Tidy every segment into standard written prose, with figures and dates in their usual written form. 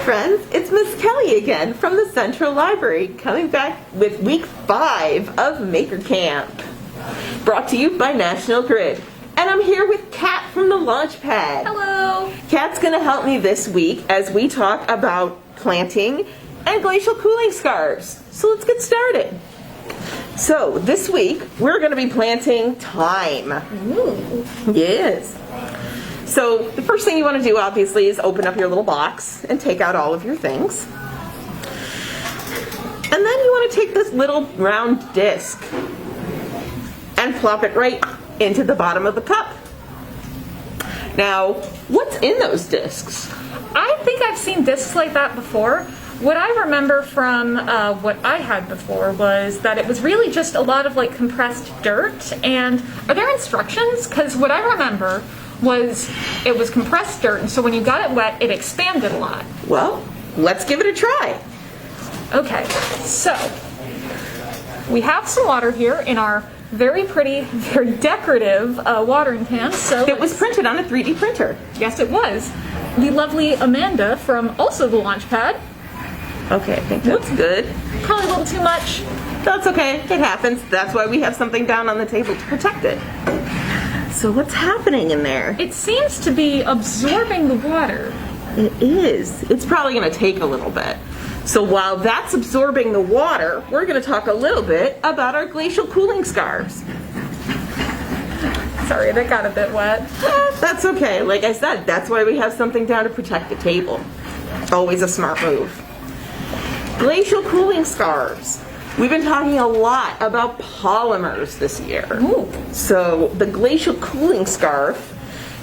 friends, it's Miss Kelly again from the Central Library, coming back with week 5 of Maker Camp, brought to you by National Grid. And I'm here with Kat from the Launchpad. Hello! Kat's going to help me this week as we talk about planting and glacial cooling scarves. So let's get started. So this week we're going to be planting thyme. Ooh. Yes. So the first thing you want to do obviously is open up your little box and take out all of your things. And then you want to take this little round disc and plop it right into the bottom of the cup. Now, what's in those discs? I think I've seen discs like that before. What I remember from what I had before was that it was really just a lot of like compressed dirt. And are there instructions? Because what I remember was it was compressed dirt, and so when you got it wet, it expanded a lot. Well, let's give it a try. Okay, so we have some water here in our very pretty, very decorative watering can. So it was printed on a 3D printer. Yes, it was. The lovely Amanda from also the Launchpad. Okay, I think that's good. Probably a little too much. That's okay, it happens. That's why we have something down on the table to protect it. So what's happening in there? It seems to be absorbing the water. It is. It's probably going to take a little bit. So while that's absorbing the water, we're going to talk a little bit about our glacial cooling scarves. Sorry, that got a bit wet. That's okay. Like I said, that's why we have something down to protect the table. Always a smart move. Glacial cooling scarves. We've been talking a lot about polymers this year. Ooh. So the glacial cooling scarf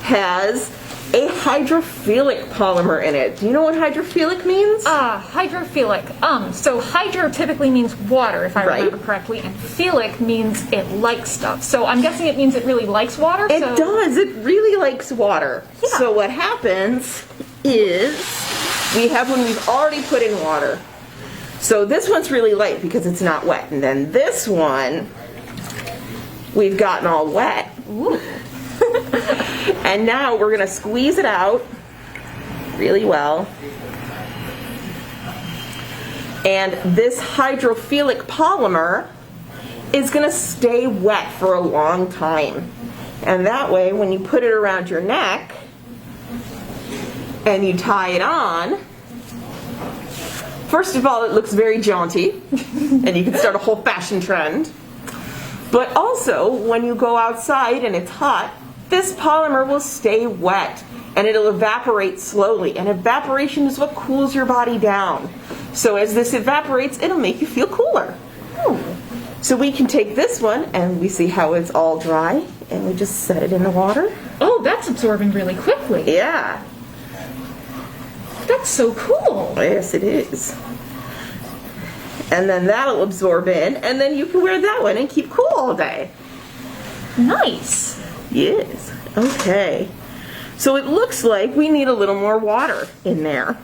has a hydrophilic polymer in it. Do you know what hydrophilic means? Hydrophilic. So hydro typically means water, if I remember correctly, and philic means it likes stuff. So I'm guessing it means it really likes water? It does. It really likes water. Yeah. So what happens is we have one we've already put in water. So this one's really light because it's not wet. And then this one, we've gotten all wet. Ooh. And now we're going to squeeze it out really well. And this hydrophilic polymer is going to stay wet for a long time. And that way, when you put it around your neck and you tie it on, first of all, it looks very jaunty, and you can start a whole fashion trend. But also, when you go outside and it's hot, this polymer will stay wet, and it'll evaporate slowly. And evaporation is what cools your body down. So as this evaporates, it'll make you feel cooler. So we can take this one, and we see how it's all dry, and we just set it in the water. Oh, that's absorbing really quickly. Yeah. That's so cool. Yes, it is. And then that'll absorb in, and then you can wear that one and keep cool all day. Nice. Yes. Okay. So it looks like we need a little more water in there.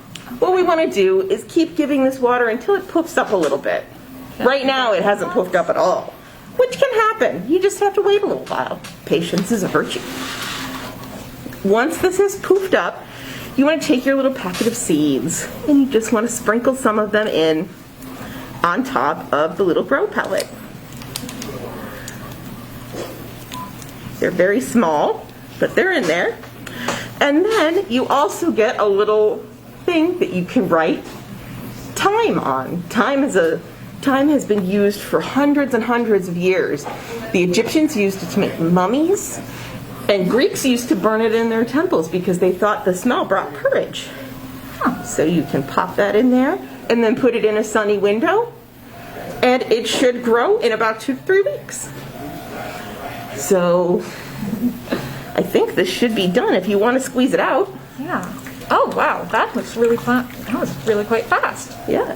What we want to do is keep giving this water until it poofs up a little bit. Right now it hasn't poofed up at all, which can happen. You just have to wait a little while. Patience is a virtue. Once this is poofed up, you want to take your little packet of seeds and you just want to sprinkle some of them in on top of the little grow pellet. They're very small, but they're in there. And then you also get a little thing that you can write thyme on. Thyme has been used for hundreds and hundreds of years. The Egyptians used it to make mummies, and Greeks used to burn it in their temples because they thought the smell brought courage. So you can pop that in there and then put it in a sunny window, and it should grow in about 2 to 3 weeks. So I think this should be done if you want to squeeze it out. Yeah. Oh, wow. That was really fun. That was really quite fast. Yeah.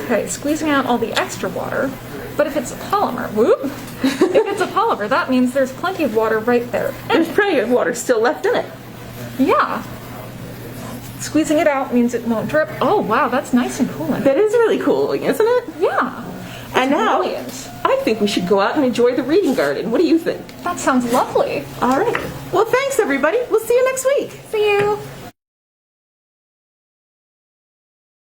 Okay, squeezing out all the extra water. But if it's a polymer, whoop. If it's a polymer, that means there's plenty of water right there. There's plenty of water still left in it. Yeah. Squeezing it out means it won't drip. Oh, wow, that's nice and cooling. That is really cooling, isn't it? Yeah. And now, brilliant. I think we should go out and enjoy the reading garden. What do you think? That sounds lovely. All right. Well, thanks, everybody. We'll see you next week. See you.